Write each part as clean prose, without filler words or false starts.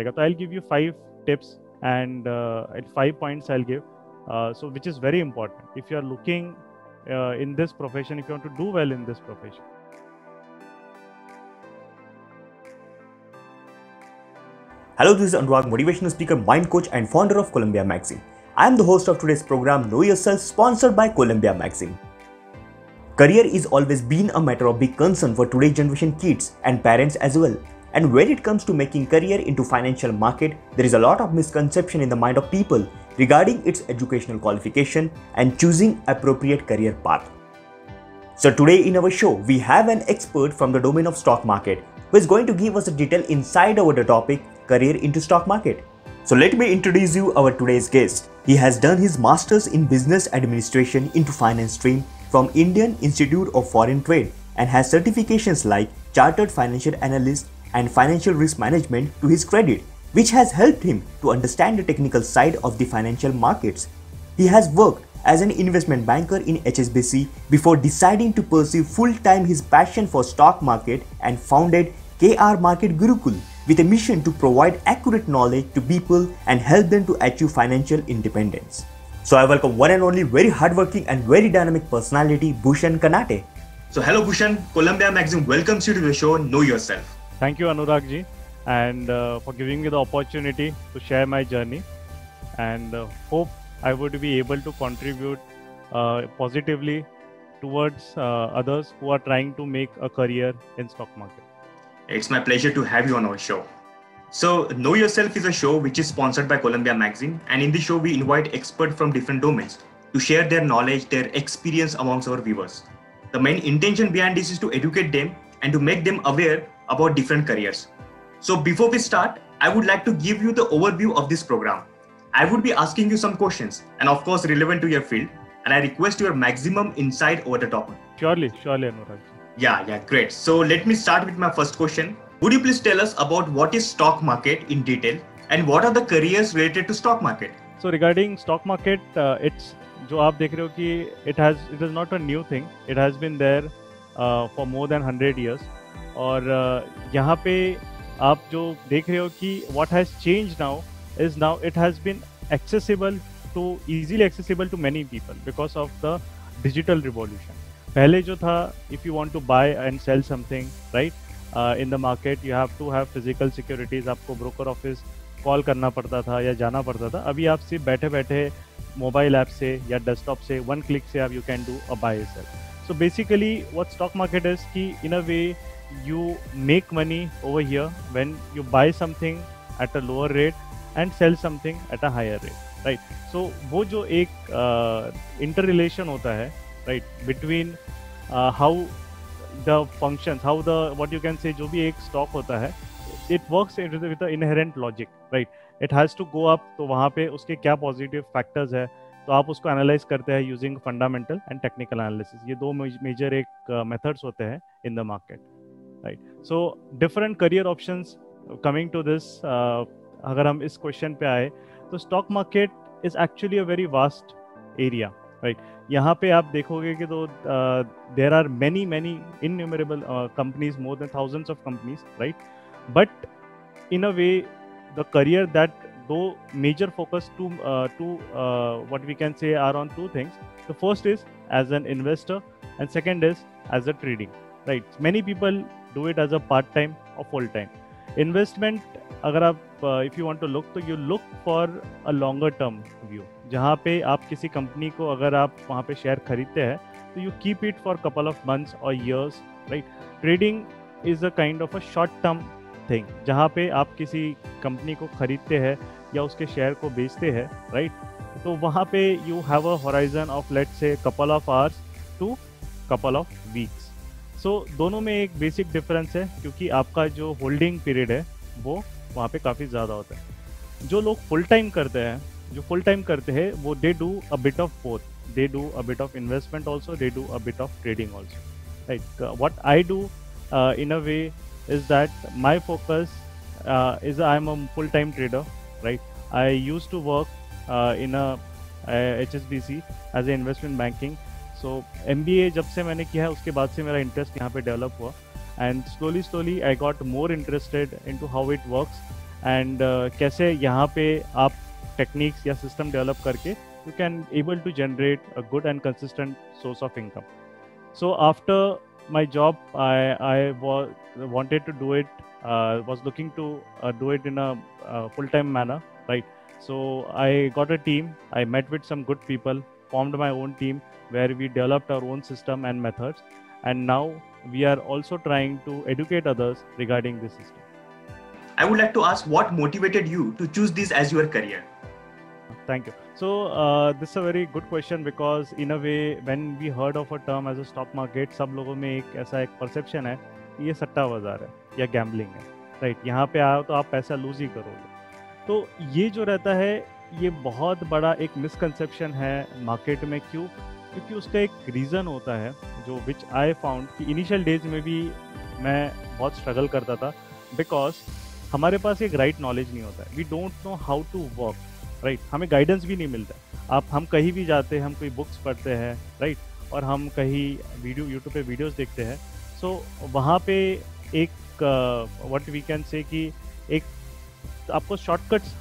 So I'll give you 5 tips and 5 points I'll give. So which is very important if you are looking in this profession, if you want to do well in this profession. Hello, this is Anurag, motivational speaker, mind coach, and founder of Columbia Magazine. I am the host of today's program, Know Yourself, sponsored by Columbia Magazine. Career is always been a matter of big concern for today's generation kids and parents as well. And when it comes to making career into financial market, there is a lot of misconception in the mind of people regarding its educational qualification and choosing appropriate career path. So today in our show, we have an expert from the domain of stock market who is going to give us a detailed insight over the topic career into stock market. So let me introduce you our today's guest. He has done his masters in business administration into finance stream from Indian Institute of Foreign Trade and has certifications like Chartered Financial Analyst and Financial Risk Management to his credit, which has helped him to understand the technical side of the financial markets. He has worked as an investment banker in HSBC before deciding to pursue full-time his passion for stock market and founded KR Market Gurukul with a mission to provide accurate knowledge to people and help them to achieve financial independence. So I welcome one and only very hardworking and very dynamic personality, Bhushan Kanate. So hello Bhushan, Columbia Magazine welcomes you to the show Know Yourself. Thank you Anurag ji, and for giving me the opportunity to share my journey, and hope I would be able to contribute positively towards others who are trying to make a career in stock market. It's my pleasure to have you on our show. So Know Yourself is a show which is sponsored by Columbia Magazine, and in this show we invite experts from different domains to share their knowledge, their experience amongst our viewers. The main intention behind this is to educate them and to make them aware about different careers. So before we start, I would like to give you the overview of this program. I would be asking you some questions and of course relevant to your field, and I request your maximum insight over the topic. Surely Anurag. Yeah, great. So let me start with my first question. Would you please tell us about what is stock market in detail and what are the careers related to stock market? So regarding stock market, it's जो आप देख रहे हो कि it is not a new thing. It has been there for more than 100 years. और यहाँ पे आप जो देख रहे हो कि what has changed now is now it has been easily accessible to many people because of the digital revolution. पहले जो था, if you want to buy and sell something, right, in the market, you have to have physical securities. आपको broker office call करना पड़ता था या जाना पड़ता था. अभी आप सिर्फ बैठे बैठे मोबाइल ऐप से या डेस्कटॉप से 1 click से आप you can do a buy sell. So basically what stock market is कि in a way you make money over here when you buy something at a lower rate and sell something at a higher rate, right? So वो जो एक interrelation होता है, right, between how the functions, how the what you can say जो भी एक stock होता है, it works with the inherent logic, right? It has to go up, तो वहाँ पे उसके क्या positive factors है, तो आप उसको analyze करते हैं using fundamental and technical analysis. ये दो major एक methods होते हैं in the market, right? So different career options. Coming to this, अगर हम इस question पे आए, तो stock market is actually a very vast area, right? यहाँ पे आप देखोगे कि तो there are many innumerable companies, more than thousands of companies, right? But in a way, the career that though major focus to what we can say are on two things. The first is as an investor, and second is as a trading, right? Many people do it as a part-time or full-time. Investment, अगर आप if you want to look, तो you look for a longer term view. जहाँ पे आप किसी company को अगर आप वहाँ पे शेयर खरीदते हैं, तो you keep it for couple of months or years, right? Trading is a kind of a short-term thing, जहाँ पे आप किसी कंपनी को खरीदते हैं या उसके शेयर को बेचते हैं, right? तो वहाँ पे you have a horizon of let's say couple of hours to couple of weeks. So दोनों में एक बेसिक डिफरेंस है, क्योंकि आपका जो होल्डिंग पीरियड है वो वहाँ पे काफ़ी ज़्यादा होता है. जो लोग फुल टाइम करते हैं वो they do a bit of both. They do a bit of investment also, they do a bit of trading also, right? What I do in a way is that my focus is I'm a full-time trader, right? I used to work in a HSBC as a investment banking. So MBA जब से मैंने किया है उसके बाद से मेरा interest यहाँ पे डेवलप हुआ, and slowly I got more interested into how it works, and कैसे यहाँ पे आप टेक्निक्स या सिस्टम डेवलप करके you can able to generate a good and consistent source of income. So after my job, I wanted to do it. Was looking to do it in a full-time manner, right? So I got a team. I met with some good people, formed my own team where we developed our own system and methods, and now we are also trying to educate others regarding this system. I would like to ask, what motivated you to choose this as your career? Thank you. So this is a very good question because in a way when we heard of a term as a stock market, सब लोगों में एक ऐसा एक perception है कि ये सट्टा बाजार है या गैम्बलिंग है, राइट? यहाँ पे आओ तो आप पैसा लूज ही करोगे. तो ये जो रहता है ये बहुत बड़ा एक मिसकंसेप्शन है मार्केट में. क्यों? क्योंकि उसका एक रीज़न होता है जो विच आई फाउंड कि इनिशियल डेज में भी मैं बहुत स्ट्रगल करता था बिकॉज हमारे पास एक राइट नॉलेज नहीं होता है. We don't know how to work, right? हमें गाइडेंस भी नहीं मिलता. हम कहीं भी जाते हैं, हम कोई बुक्स पढ़ते हैं, राइट? और हम कहीं यूट्यूब पे वीडियोस देखते हैं. सो वहाँ पे एक व्हाट वी कैन से कि एक आपको शॉर्टकट्स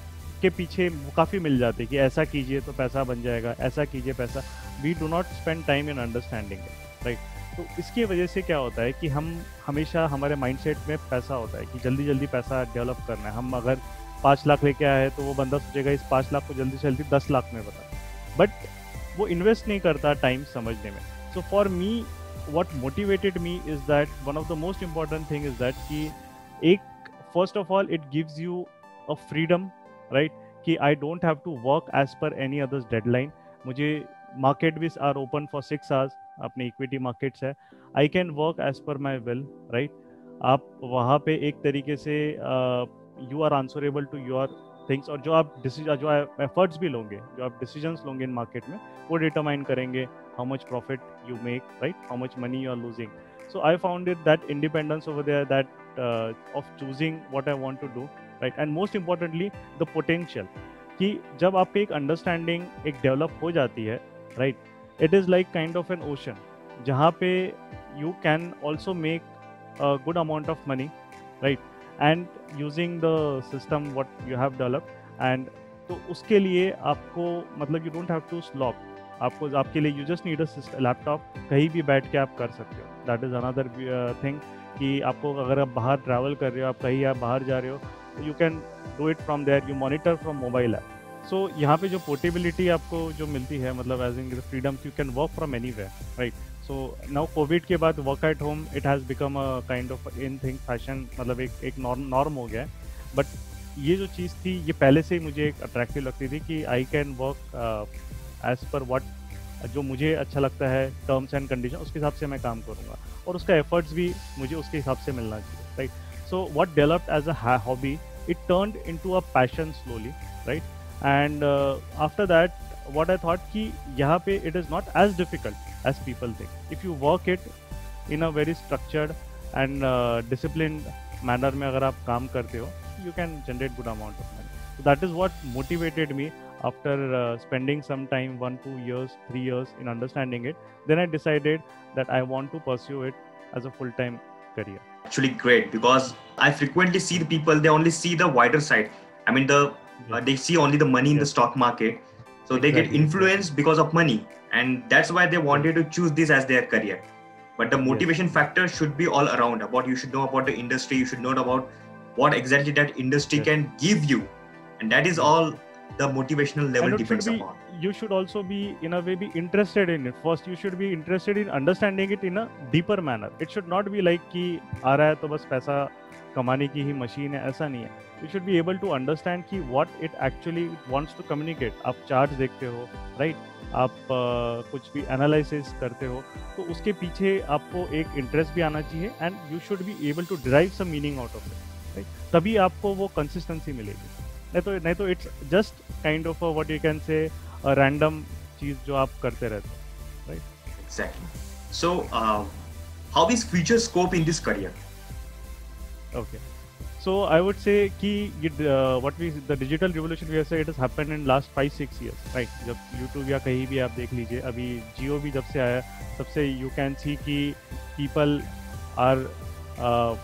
के पीछे काफ़ी मिल जाते हैं कि ऐसा कीजिए तो पैसा बन जाएगा, ऐसा कीजिए पैसा. We do not spend time in understanding it, right? तो इसकी वजह से क्या होता है कि हम हमेशा हमारे माइंडसेट में पैसा होता है कि जल्दी जल्दी पैसा डेवलप करना है. हम अगर 5 लाख लेके आए तो वो बंदा सोचेगा इस 5 लाख को जल्दी से जल्दी 10 लाख में बता, बट वो इन्वेस्ट नहीं करता टाइम समझने में. So for me what motivated me is that one of the most important thing is that कि एक first of all it gives you a freedom, right? कि I don't have to work as per any other's deadline. मुझे market भी are open for 6 hours, अपने equity markets है. I can work as per my will, right? आप वहाँ पे एक तरीके से you are answerable to your things, और जो आप efforts भी लोगे, जो आप decisions लोगे in market में, वो determine करेंगे how much profit you make, right? How much money you are losing. So I found it that independence over there, that of choosing what I want to do, right? And most importantly, the potential. कि जब आप एक understanding एक develop हो जाती है, right? It is like kind of an ocean, जहाँ पे you can also make a good amount of money, right? And using the system what you have developed, and तो उसके लिए आपको मतलब you don't have to slog. आपके लिए you just need a laptop, कहीं भी बैठ के आप कर सकते हो. दैट इज़ अनदर थिंग कि आपको अगर आप बाहर ट्रैवल कर रहे हो, आप कहीं आप बाहर जा रहे हो, you can do it from there. You monitor from mobile app. So यहाँ पे जो पोर्टेबिलिटी आपको जो मिलती है, मतलब as in freedom, you can work from anywhere, right? So now covid के बाद work at home it has become a kind of in thing fashion, मतलब एक नॉर्म हो गया है. बट ये जो चीज़ थी ये पहले से ही मुझे एक अट्रैक्टिव लगती थी कि I can work as per what जो मुझे अच्छा लगता है, टर्म्स एंड कंडीशन, उसके हिसाब से मैं काम करूँगा और उसका एफर्ट्स भी मुझे उसके हिसाब से मिलना चाहिए, right? So what developed as a hobby, it turned into a passion slowly, right? And after that what I thought कि यहाँ पे it is not as difficult as people think. If you work it in a very structured and discipline manner में अगर आप काम करते हो, you can generate good amount of money. So that is what motivated me after spending some time, 1-2 years, 3 years in understanding it. Then I decided that I want to pursue it as a full-time career. Actually great, because I frequently see the people, they only see the wider side. I mean they see only the money in the stock market. So they get influenced because of money, and that's why they wanted to choose this as their career. But the motivation factor should be all around. About you should know about the industry, you should know about what exactly that industry can give you, and that is all the motivational level depends upon. You should also be in a way be interested in it. First you should be interested in understanding it in a deeper manner. It should not be like कि आ रहा है तो बस पैसा कमाने की ही machine है, ऐसा नहीं है. You should be able to understand कि what it actually wants to communicate. आप चार्ट देखते हो, राइट? आप कुछ भी एनालिसिस करते हो तो उसके पीछे आपको एक इंटरेस्ट भी आना चाहिए, and you should be able to derive some meaning out of it. तभी आपको वो कंसिस्टेंसी मिलेगी. नहीं तो it's just kind of what you can say a random चीज जो आप करते रहते हो, right? Exactly. So how is future scope in this career? Okay, so I would say कि what we the digital revolution we have said, it has happened in last 5-6 years, right? जब YouTube या कहीं भी आप देख लीजिए, अभी जियो भी जब से आया, सबसे यू कैन सी कि people are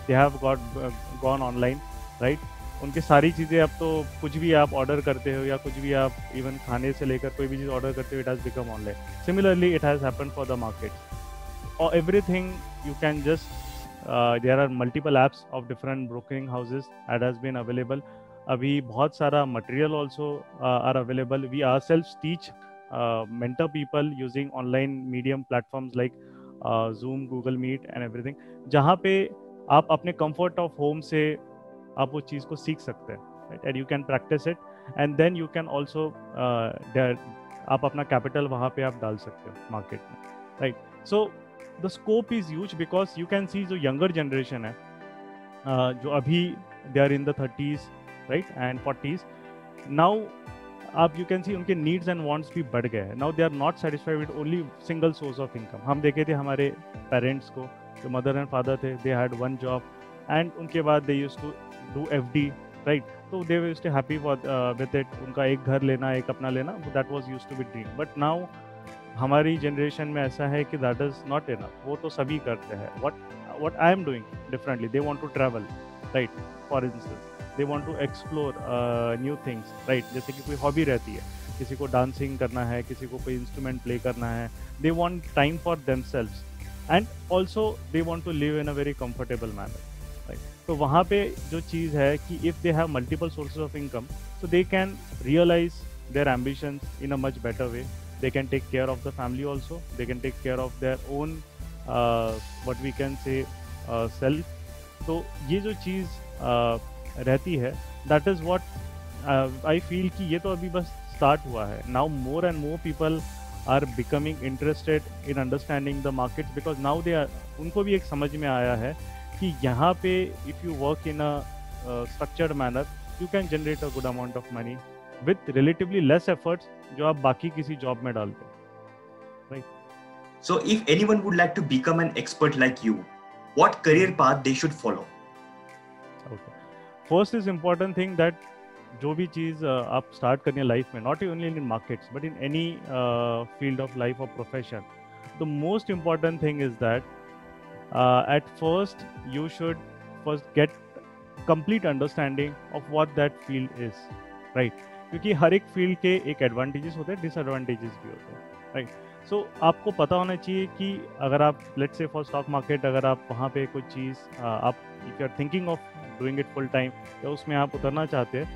they have gone online, right? उनकी सारी चीज़ें अब तो कुछ भी आप ऑर्डर करते हो या कुछ भी आप इवन खाने से लेकर कोई भी चीज़ ऑर्डर करते हो, it has become online. Similarly it has happened for the markets और everything you can just there are multiple apps of different brokering houses that has been available. अभी बहुत सारा material also are available. We are self teach mentor people using online medium platforms like Zoom, Google Meet and everything, जहाँ पे आप अपने comfort of home से आप वो चीज़ को सीख सकते हैं, right? And you can practice it and then you can also आप अपना capital वहाँ पे आप डाल सकते हो market में, right? So the scope is huge because you can see जो younger generation है जो अभी they are in the 30s, right, and 40s now, आप यू कैन सी उनके नीड्स एंड वांट्स भी बढ़ गए हैं। Now they are not satisfied with only single source of income. हम देखे थे हमारे पेरेंट्स को, जो मदर एंड फादर थे, they had one job and उनके बाद they used to do FD, right? तो they were stay happy with it. उनका एक घर लेना, एक अपना लेना, that was used to be dream. But now हमारी जनरेशन में ऐसा है कि दैट इज नॉट इनफ। वो तो सभी करते हैं। What I am doing differently, they want to travel, right? For instance they want to explore new things, right? जैसे कि कोई हॉबी रहती है, किसी को डांसिंग करना है, किसी को कोई इंस्ट्रूमेंट प्ले करना है। They want time for themselves and also they want to live in a very comfortable manner, right? तो वहाँ पे जो चीज़ है कि if they have multiple sources of income, so they can realise their ambitions in a much better way. They can take care of the family also. They can take care of their own what we can say self. तो ये जो चीज़ रहती है, that is what I feel कि ये तो अभी बस start हुआ है. Now more and more people are becoming interested in understanding the markets because now they are, उनको भी एक समझ में आया है कि यहाँ पे if you work in a structured manner, you can generate a good amount of money with relatively less efforts जो आप बाकी किसी जॉब में डालते हैं, right? So if anyone would like to become an expert like you, what career path they should follow? Okay. First is important thing that जो भी चीज़ आप स्टार्ट करनी है लाइफ में, not only in markets but in any field of life or profession, the most important thing is that at first you should first get complete understanding of what that field is, right? क्योंकि हर एक field के एक advantages होते हैं, disadvantages भी होते हैं, right? सो आपको पता होना चाहिए कि अगर आप let's say for stock market, अगर आप वहाँ पे कोई चीज़ आप if you are thinking of doing it full time या उसमें आप उतरना चाहते हैं,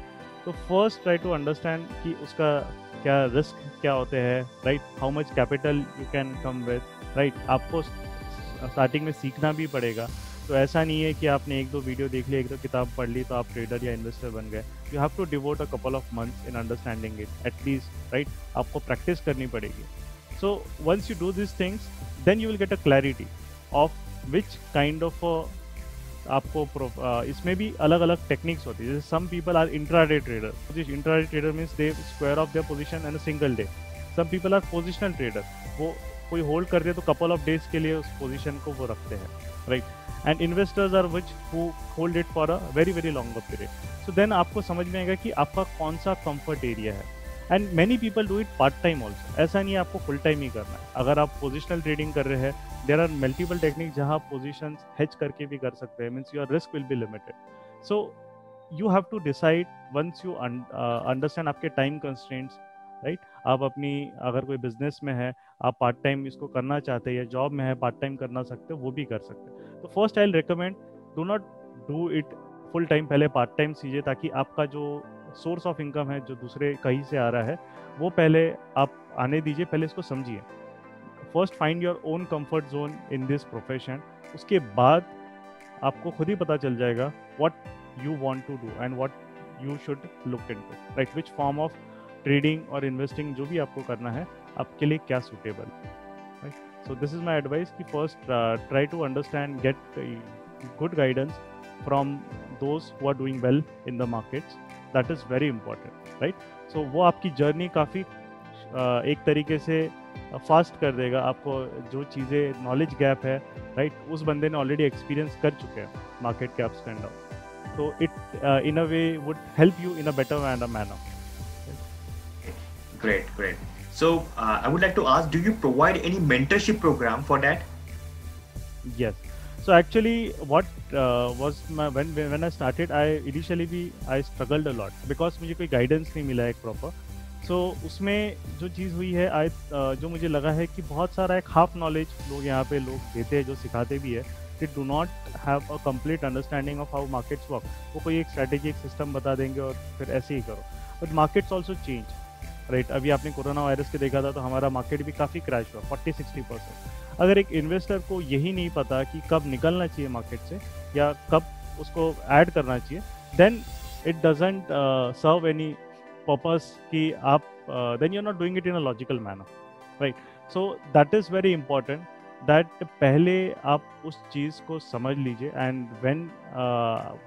तो फर्स्ट ट्राई टू अंडरस्टैंड कि उसका क्या रिस्क क्या होते हैं, right? How much capital you can come with, right? आपको स्टार्टिंग में सीखना भी पड़ेगा। तो ऐसा नहीं है कि आपने एक दो वीडियो देख ली, एक दो किताब पढ़ ली तो आप ट्रेडर या इन्वेस्टर बन गए। You have to devote a couple of months in understanding it at least, right? आपको प्रैक्टिस करनी पड़ेगी। So once you do this things then you will get a clarity of which kind of आपको इसमें भी अलग अलग टेक्निक्स होती है। जैसे some people are intraday trader. Intraday trader means they square off their position in a single day. Some people are positional trader, वो कोई होल्ड करते हैं तो कपल ऑफ डेज के लिए उस पोजिशन को वो रखते हैं, right? And investors are which who hold it for a very very longer period. So then आपको समझ में आएगा कि आपका कौन सा कंफर्ट एरिया है। And many people do it part time also. ऐसा नहीं है आपको फुल टाइम ही करना है। अगर आप पोजिशनल ट्रेडिंग कर रहे हैं, देर आर मल्टीपल टेक्निक जहाँ आप पोजिशन हेज करके भी कर सकते हैं, means your risk will be limited. So you have to decide once you understand आपके टाइम कंस्ट्रेंट्स, राइट? आप अपनी अगर कोई बिजनेस में है, आप पार्ट टाइम इसको करना चाहते हैं या जॉब में है पार्ट टाइम करना सकते हो, वो भी कर सकते हैं। तो first I will recommend do not do it full time, पहले पार्ट टाइम कीजिए ताकि आपका जो सोर्स ऑफ इनकम है जो दूसरे कहीं से आ रहा है वो पहले आप आने दीजिए, पहले इसको समझिए। First find your own comfort zone in this profession. उसके बाद आपको खुद ही पता चल जाएगा what you want to do and what you should look into, right? Which form of trading और इन्वेस्टिंग जो भी आपको करना है आपके लिए क्या suitable, right? So this is my advice कि first try to understand, get good guidance from those who are doing well in the markets. That is very important, right? So वो आपकी जर्नी काफ़ी एक तरीके से फास्ट कर देगा। आपको जो चीज़ें नॉलेज गैप है, राइट, उस बंदे ने ऑलरेडी एक्सपीरियंस कर चुके हैं मार्केट के अप्स एंड डाउन, तो it in a way would help you in a better manner. Great. So I would like to ask, do you provide any mentorship program for that? Yes. So actually, what was my when I started, I struggled a lot because मुझे कोई guidance नहीं मिला एक proper. So उसमें जो चीज़ हुई है, जो मुझे लगा है कि बहुत सारा एक half knowledge लोग यहाँ पे लोग देते हैं, जो सिखाते भी है. They do not have a complete understanding of how markets work. वो कोई एक strategy, एक system बता देंगे और फिर ऐसे ही करो. But markets also change. Right अभी आपने कोरोना वायरस के देखा था तो हमारा मार्केट भी काफ़ी क्रैश हुआ 40-60%. अगर एक इन्वेस्टर को यही नहीं पता कि कब निकलना चाहिए मार्केट से या कब उसको ऐड करना चाहिए, then it doesn't serve any purpose कि आप then you are not doing it in a logical manner, right. So that is very important that पहले आप उस चीज़ को समझ लीजिए. And when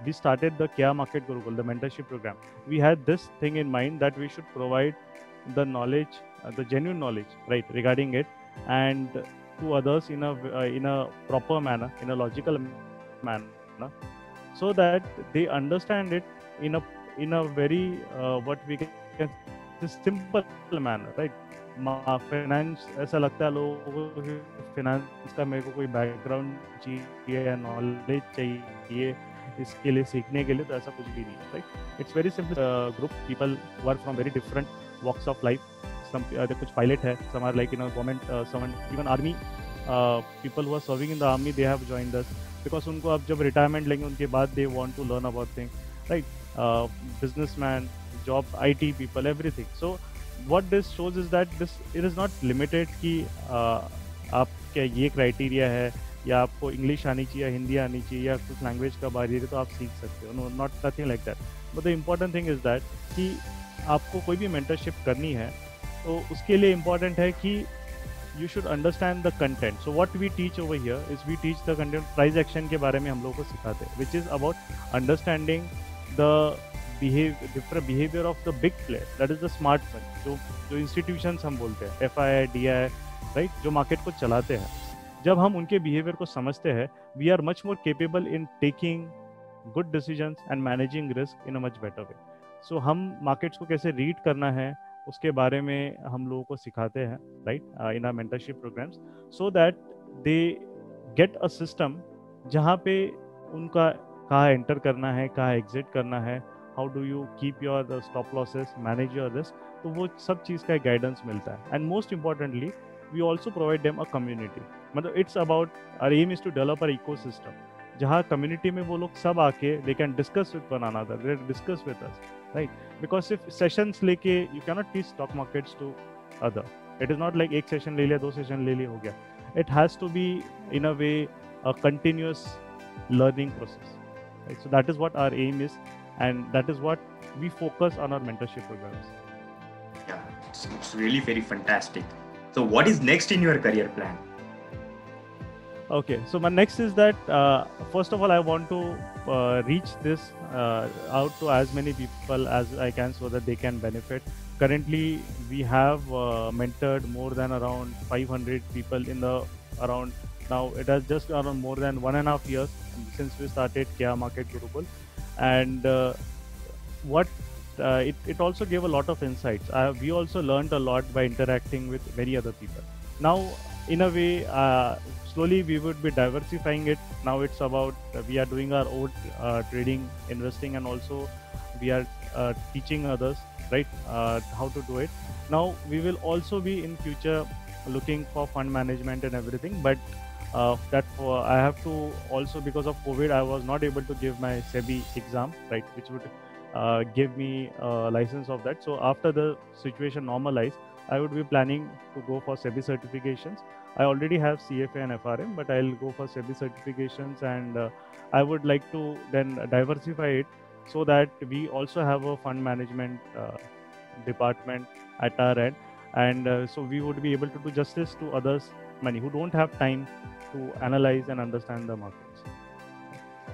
we started the क्या market Gurukul, the mentorship program, we had this thing in mind that we should provide the knowledge, the genuine knowledge, right, regarding it, and to others in a proper manner, in a logical manner, so that they understand it in a very what we can simple manner, right. Finance ऐसा लगता है लोगों को finance का मेरे को कोई background चाहिए या नॉलेज चाहिए इसके लिए सीखने के लिए, तो ऐसा कुछ भी नहीं है, right. It's very simple. Group people work from very different walks of life. Some कुछ pilot है, some are like government, some even army people who are serving in the army, they have joined us because उनको अब जब retirement लेंगे उनके बाद they want to learn about things, right. Businessman, job, IT people, everything. So what this shows is that it is not limited कि आप क्या ये criteria है या आपको इंग्लिश आनी चाहिए, हिंदी आनी चाहिए या कुछ लैंग्वेज का बारियर है तो आप सीख सकते हो. No, not nothing like that. But the important thing is that कि आपको कोई भी मेंटरशिप करनी है तो उसके लिए इम्पॉर्टेंट है कि you should understand the content. So what we teach over here is we teach the content. Price action के बारे में हम लोगों को सिखाते हैं, which is about understanding the different behavior of the big player, that is the smart one, जो institutions हम बोलते हैं, FII, DI, right, जो मार्केट को चलाते हैं. जब हम उनके बिहेवियर को समझते हैं, we are much more capable in taking good decisions and managing risk in a much better way. So हम मार्केट्स को कैसे रीड करना है उसके बारे में हम लोगों को सिखाते हैं, right, in our mentorship programmes, so that they get a system जहाँ पे उनका कहाँ एंटर करना है, कहाँ एग्जिट करना है, how do you keep your stop losses, manage your risk. तो वो सब चीज़ का गाइडेंस मिलता है. And most importantly we also provide them a community. मतलब it's about our aim is to develop a ecosystem जहाँ कम्युनिटी में वो लोग सब आके they can discuss with one another, they discuss with us, right. Because सिर्फ sessions लेके you can not teach stock markets to other. It is not like एक session ले लिया, 2 सेशन ले लिया, हो गया. It has to be in a way a continuous learning process, right. So that is what our aim is and that is what we focus on our mentorship programs. Yeah, it's really very fantastic. So what is next in your career plan? Okay, so my next is that first of all I want to reach this out to as many people as I can so that they can benefit. Currently we have mentored more than around 500 people in the around, now it has just around more than 1.5 years since we started Kya Market Gurukul. And it also gave a lot of insights. We also learned a lot by interacting with many other people. Now in a way slowly we would be diversifying it. Now it's about we are doing our own trading, investing, and also we are teaching others, right, how to do it. Now we will also be in future looking for fund management and everything, but I have to also, because of COVID, I was not able to give my SEBI exam, right, which would give me a license of that. So after the situation normalized, I would be planning to go for SEBI certifications. I already have CFA and FRM, but I'll go for SEBI certifications, and I would like to then diversify it so that we also have a fund management department at our end, and so we would be able to do justice to others, many who don't have time to analyze and understand the markets.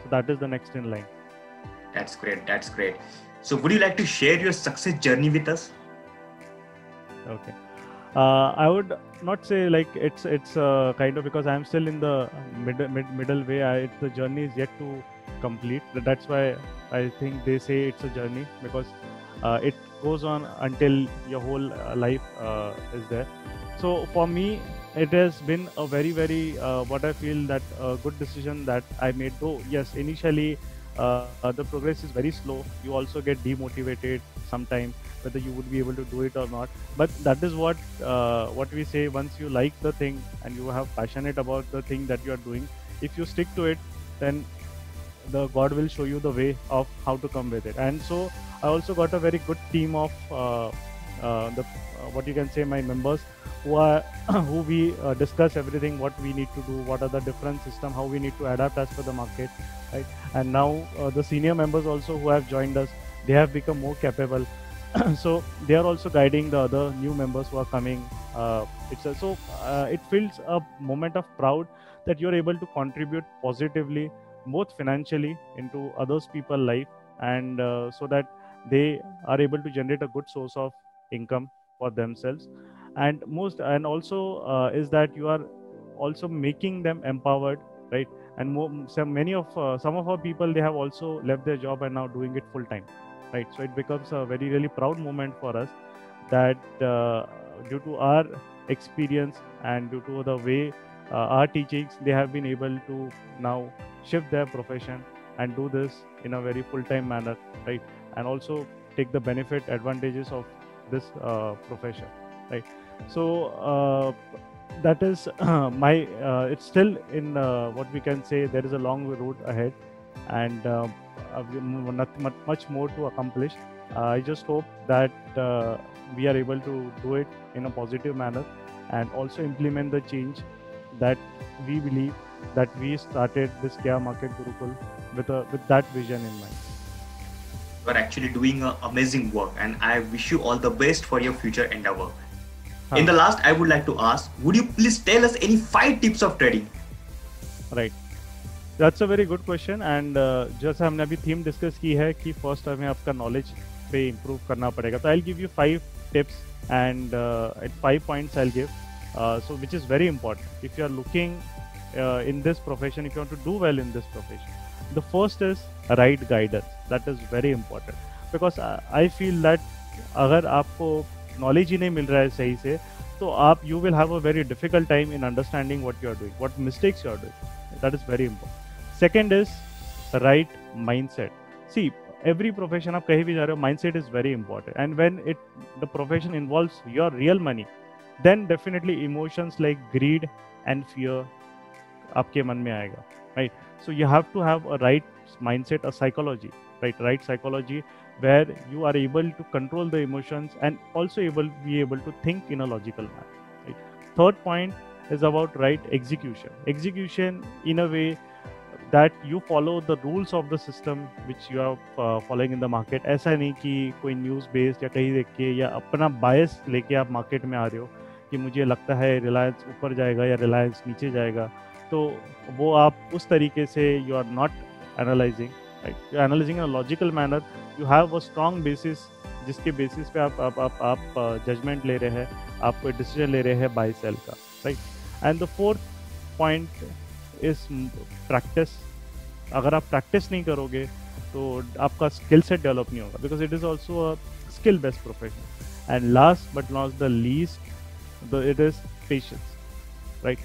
So that is the next in line. That's great. That's great. So would you like to share your success journey with us? Okay. I would not say like it's kind of, because I'm still in the middle way. The journey is yet to complete. That's why I think they say it's a journey, because it goes on until your whole life is there. So for me, it has been a very what I feel that a good decision that I made. Though yes, initially the progress is very slow. You also get demotivated sometime whether you would be able to do it or not. But that is what we say. Once you like the thing and you have passionate about the thing that you are doing, if you stick to it, then the God will show you the way of how to come with it. And so I also got a very good team of the what you can say my members who are who we discuss everything what we need to do, what are the different system, how we need to adapt as per the market, right? And now the senior members also who have joined us, they have become more capable. So they are also guiding the other new members who are coming. It feels a moment of proud that you're able to contribute positively both financially into others people life, and so that they are able to generate a good source of income for themselves. And most and also is that you are also making them empowered, right? And some of our people, they have also left their job and now doing it full time, right? So it becomes a very really proud moment for us that due to our experience and due to the way our teachings, they have been able to now shift their profession and do this in a very full-time manner, right? And also take the benefit advantages of this profession, right? So that is my it's still in what we can say, there is a long road ahead, and much more to accomplish. I just hope that we are able to do it in a positive manner and also implement the change that we believe that we started this Care Market Gurukul with that vision in mind. You are actually doing amazing work, and I wish you all the best for your future endeavor. In the last, I would like to ask, would you please tell us any 5 tips of trading? Right. That's a very good question. And जैसा हमने अभी theme discuss की है कि first हमें आपका knowledge पे improve करना पड़ेगा, तो I give you 5 tips and at 5 points I'll give, so which is very important if you are looking in this profession, if you want to do well in this profession. The first is right guidance. That is very important because I feel that अगर आपको knowledge ही नहीं मिल रहा है सही से, तो आप you will have a very difficult time in understanding what you are doing, what mistakes you are doing. That is very important. Second is right mindset. See, every profession आप कहीं भी जा रहे हो, mindset is very important. And when the profession involves your real money, then definitely emotions like greed and fear आपके मन में आएगा, right? So you have to have a right mindset, a psychology, right psychology, where you are able to control the emotions and also be able to think in a logical manner, right? Third point is about right execution in a way that you follow the rules of the system which you are following in the market. ऐसा नहीं कि कोई news based या कहीं देख के या अपना बायस लेके आप मार्केट में आ रहे हो कि मुझे लगता है रिलायंस ऊपर जाएगा या रिलायंस नीचे जाएगा, तो वो आप उस तरीके से you are not analysing, right? You analysing in a logical manner. You have a strong basis जिसके बेसिस पे आप जजमेंट ले रहे हैं, आप कोई डिसीजन ले रहे हैं बाय सेल का, right? And the fourth point is practice. अगर आप प्रैक्टिस नहीं करोगे तो आपका स्किल सेट डेवलप नहीं होगा, because it is also a skill based profession. And last but not the least, it is patience, right?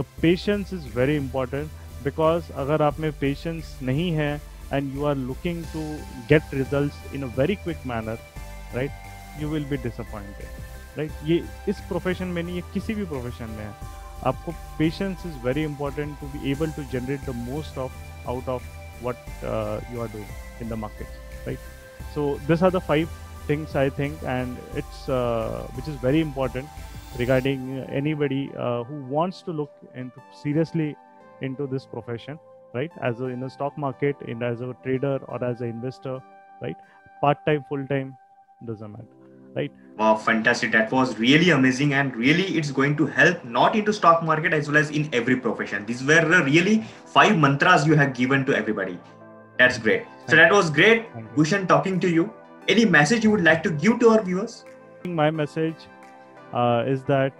The patience is very important because अगर आप में पेशेंस नहीं है and you are looking to get results in a very quick manner, right, you will be disappointed, right? ये इस profession में नहीं, ये किसी भी प्रोफेशन में है, आपको patience is very important to be able to generate the most of out of what you are doing in the market, right? So these are the 5 things I think, and it's which is very important regarding anybody who wants to look into seriously into this profession, right? In the stock market, as a trader or as an investor, right? Part-time, full-time, doesn't matter, right? Wow, fantastic. That was really amazing, and really it's going to help not into stock market as well as in every profession. These were really 5 mantras you have given to everybody. That's great. So that was great, Bhushan, talking to you. Any message you would like to give to our viewers? My message is that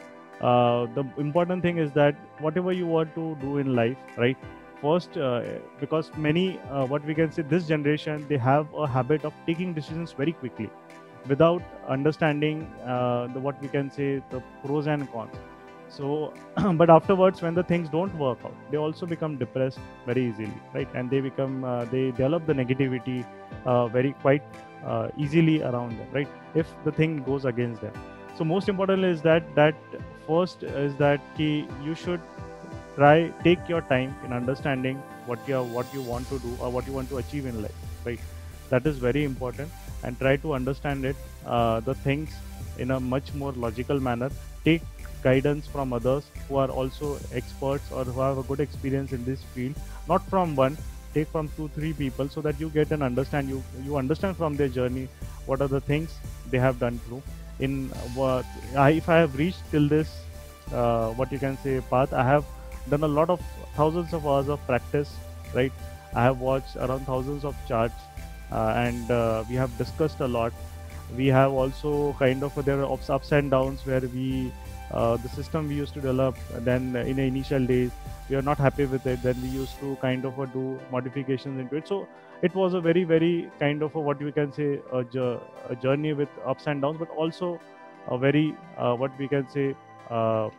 the important thing is that whatever you want to do in life, right? First, because many, what we can say, this generation, they have a habit of taking decisions very quickly without understanding what we can say, the pros and cons. So, but afterwards, when the things don't work out, they also become depressed very easily, right? And they become they develop the negativity very quite easily around them, right? If the thing goes against them. So most important is that first is that you should take your time in understanding what you want to do or what you want to achieve in life, right? That is very important, and try to understand it the things in a much more logical manner. Take guidance from others who are also experts or who have a good experience in this field, not from one. Take from 2-3 people, so that you get an understand, you understand from their journey what are the things they have done through. In if I have reached till this what you can say path, I have done a lot of thousands of hours of practice, right? I have watched around thousands of charts, and we have discussed a lot. We have also kind of there are ups and downs where we the system we used to develop, then in the initial days we are not happy with it, then we used to kind of do modifications into it. So it was a very kind of what we can say a journey with ups and downs, but also a very what we can say I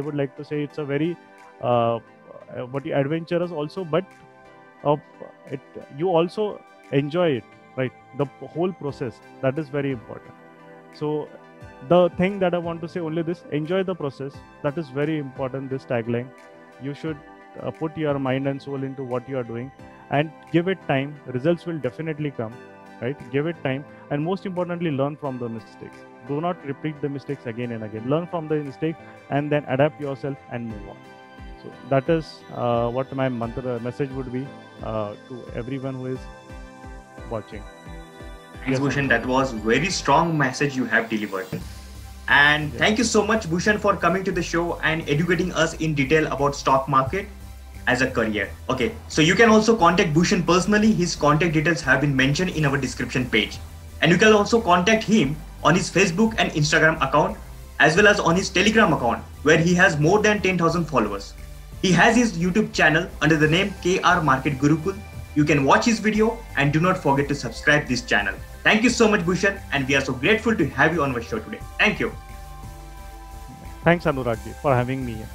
would like to say it's a very adventurous also, but it you also enjoy it, right? The whole process, that is very important. So the thing that I want to say only this: enjoy the process. That is very important, this tagline. You should put your mind and soul into what you are doing, and give it time. Results will definitely come, right? Give it time, and most importantly, learn from the mistakes. Do not repeat the mistakes again and again. Learn from the mistakes and then adapt yourself and move on. So that is what my message would be to everyone who is watching. Thanks, Bhushan. That was very strong message you have delivered. And thank you so much, Bhushan, for coming to the show and educating us in detail about stock market as a career. Okay, so you can also contact Bhushan personally. His contact details have been mentioned in our description page. And you can also contact him on his Facebook and Instagram account, as well as on his Telegram account, where he has more than 10,000 followers. He has his YouTube channel under the name KR Market Gurukul. You can watch his video, and do not forget to subscribe this channel. Thank you so much, Bhushan, and we are so grateful to have you on our show today. Thank you. Thanks, Anurag ji, for having me here.